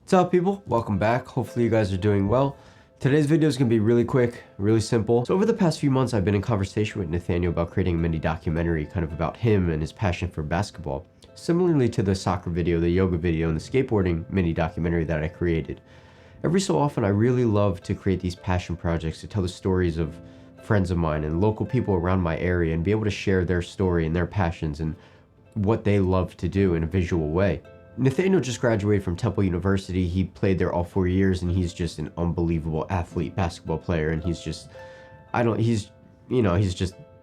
What's up, people? Welcome back. Hopefully you guys are doing well. Today's video is going to be really quick, really simple. So over the past few months, I've been in conversation with Nathaniel about creating a mini documentary kind of about him and his passion for basketball. Similarly to the soccer video, the yoga video, and the skateboarding mini documentary that I created. Every so often, I really love to create these passion projects to tell the stories of friends of mine and local people around my area and be able to share their story and their passions and what they love to do in a visual way. Nathaniel just graduated from Temple University. He played there all 4 years, and he's just an unbelievable athlete, basketball player, and he's just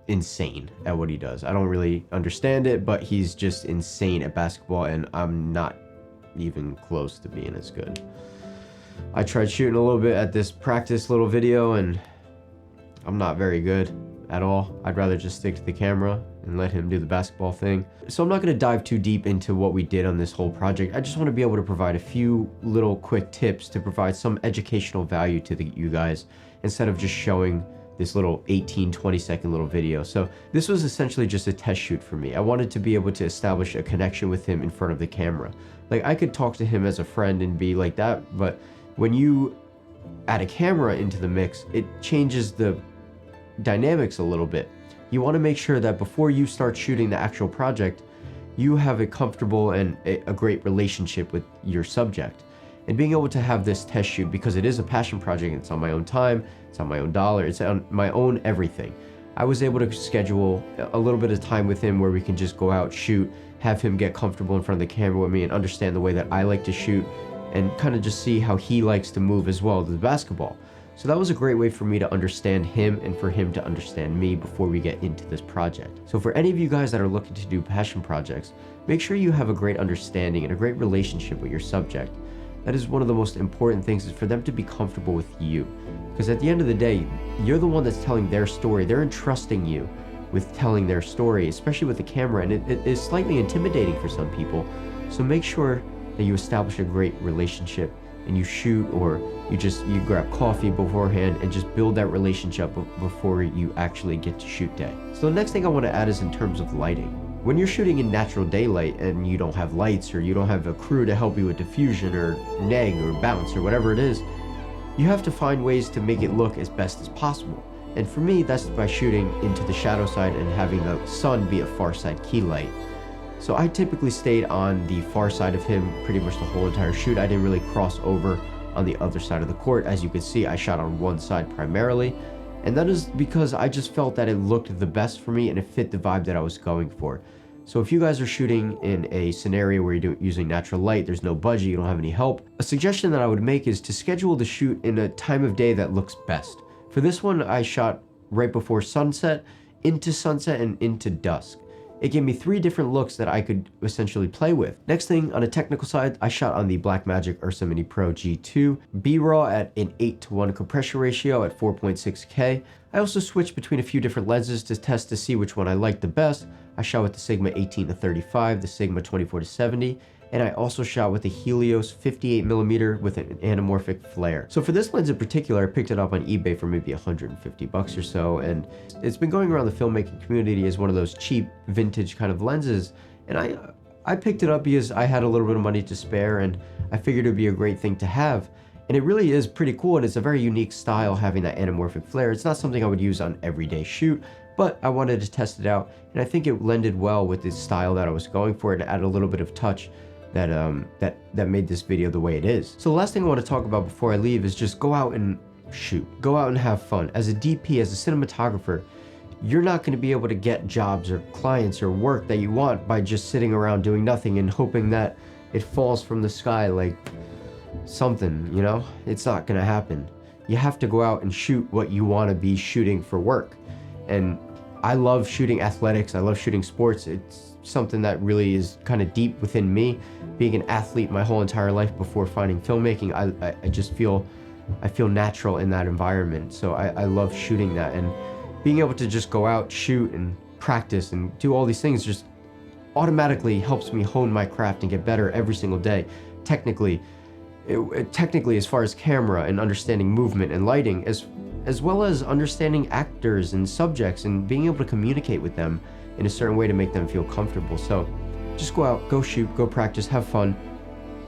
insane at what he does. I don't really understand it, but he's just insane at basketball, and I'm not even close to being as good. I tried shooting a little bit at this practice little video, and I'm not very good at all. I'd rather just stick to the camera and let him do the basketball thing. So I'm not going to dive too deep into what we did on this whole project. I just want to be able to provide a few little quick tips to provide some educational value to you guys instead of just showing this little 18-20 second little video. So this was essentially just a test shoot for me. I wanted to be able to establish a connection with him in front of the camera. Like, I could talk to him as a friend and be like that, but when you add a camera into the mix, it changes the dynamics a little bit. You want to make sure that before you start shooting the actual project, you have a comfortable and a great relationship with your subject. And being able to have this test shoot, because it is a passion project, it's on my own time, it's on my own dollar, it's on my own everything. I was able to schedule a little bit of time with him where we can just go out, shoot, have him get comfortable in front of the camera with me and understand the way that I like to shoot and kind of just see how he likes to move as well to the basketball. So that was a great way for me to understand him and for him to understand me before we get into this project. So for any of you guys that are looking to do passion projects, make sure you have a great understanding and a great relationship with your subject. That is one of the most important things, is for them to be comfortable with you. Because at the end of the day, you're the one that's telling their story. They're entrusting you with telling their story, especially with the camera, and it is slightly intimidating for some people. So make sure that you establish a great relationship and you shoot, or you grab coffee beforehand and just build that relationship before you actually get to shoot day. So the next thing I want to add is in terms of lighting. When you're shooting in natural daylight and you don't have lights, or you don't have a crew to help you with diffusion or neg or bounce or whatever it is, you have to find ways to make it look as best as possible. And for me, that's by shooting into the shadow side and having the sun be a far side key light. So I typically stayed on the far side of him pretty much the whole entire shoot. I didn't really cross over on the other side of the court. As you can see, I shot on one side primarily, and that is because I just felt that it looked the best for me and it fit the vibe that I was going for. So if you guys are shooting in a scenario where you're using natural light, there's no budget, you don't have any help, a suggestion that I would make is to schedule the shoot in a time of day that looks best. For this one, I shot right before sunset, into sunset, and into dusk. It gave me 3 different looks that I could essentially play with. Next thing, on a technical side, I shot on the Blackmagic Ursa Mini Pro G2, B-RAW at an 8:1 compression ratio at 4.6K. I also switched between a few different lenses to test to see which one I liked the best. I shot with the Sigma 18-35, the Sigma 24-70, and I also shot with the Helios 58mm with an anamorphic flare. So for this lens in particular, I picked it up on eBay for maybe 150 bucks or so, and it's been going around the filmmaking community as one of those cheap vintage kind of lenses. And I picked it up because I had a little bit of money to spare, and I figured it'd be a great thing to have. And it really is pretty cool, and it's a very unique style having that anamorphic flare. It's not something I would use on everyday shoot, but I wanted to test it out, and I think it blended well with the style that I was going for, and added a little bit of touch that made this video the way it is. So the last thing I want to talk about before I leave is just go out and shoot. Go out and have fun. As a DP, as a cinematographer, you're not going to be able to get jobs or clients or work that you want by just sitting around doing nothing and hoping that it falls from the sky like something, you know? It's not going to happen. You have to go out and shoot what you want to be shooting for work. And I love shooting athletics. I love shooting sports. It's something that really is kind of deep within me. Being an athlete my whole entire life before finding filmmaking, I just feel natural in that environment. So I love shooting that, and being able to just go out, shoot, and practice and do all these things just automatically helps me hone my craft and get better every single day. Technically, as far as camera and understanding movement and lighting, as well as understanding actors and subjects and being able to communicate with them in a certain way to make them feel comfortable. So just go out, go shoot, go practice, have fun,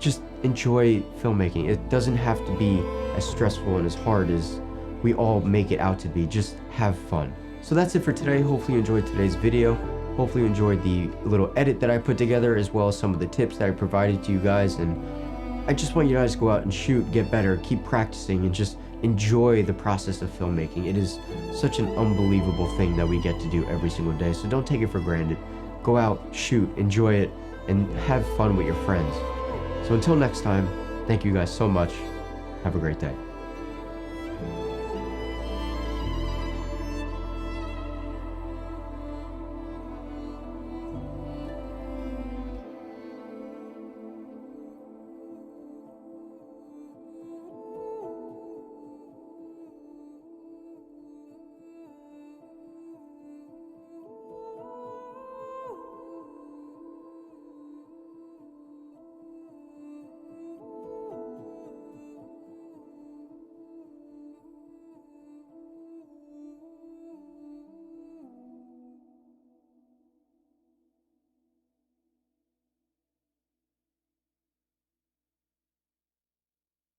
just enjoy filmmaking. It doesn't have to be as stressful and as hard as we all make it out to be. Just have fun. So that's it for today. Hopefully you enjoyed today's video. Hopefully you enjoyed the little edit that I put together, as well as some of the tips that I provided to you guys. And I just want you guys to go out and shoot, get better, keep practicing, and just enjoy the process of filmmaking. It is such an unbelievable thing that we get to do every single day. So don't take it for granted. Go out, shoot, enjoy it, and have fun with your friends. So until next time, thank you guys so much. Have a great day.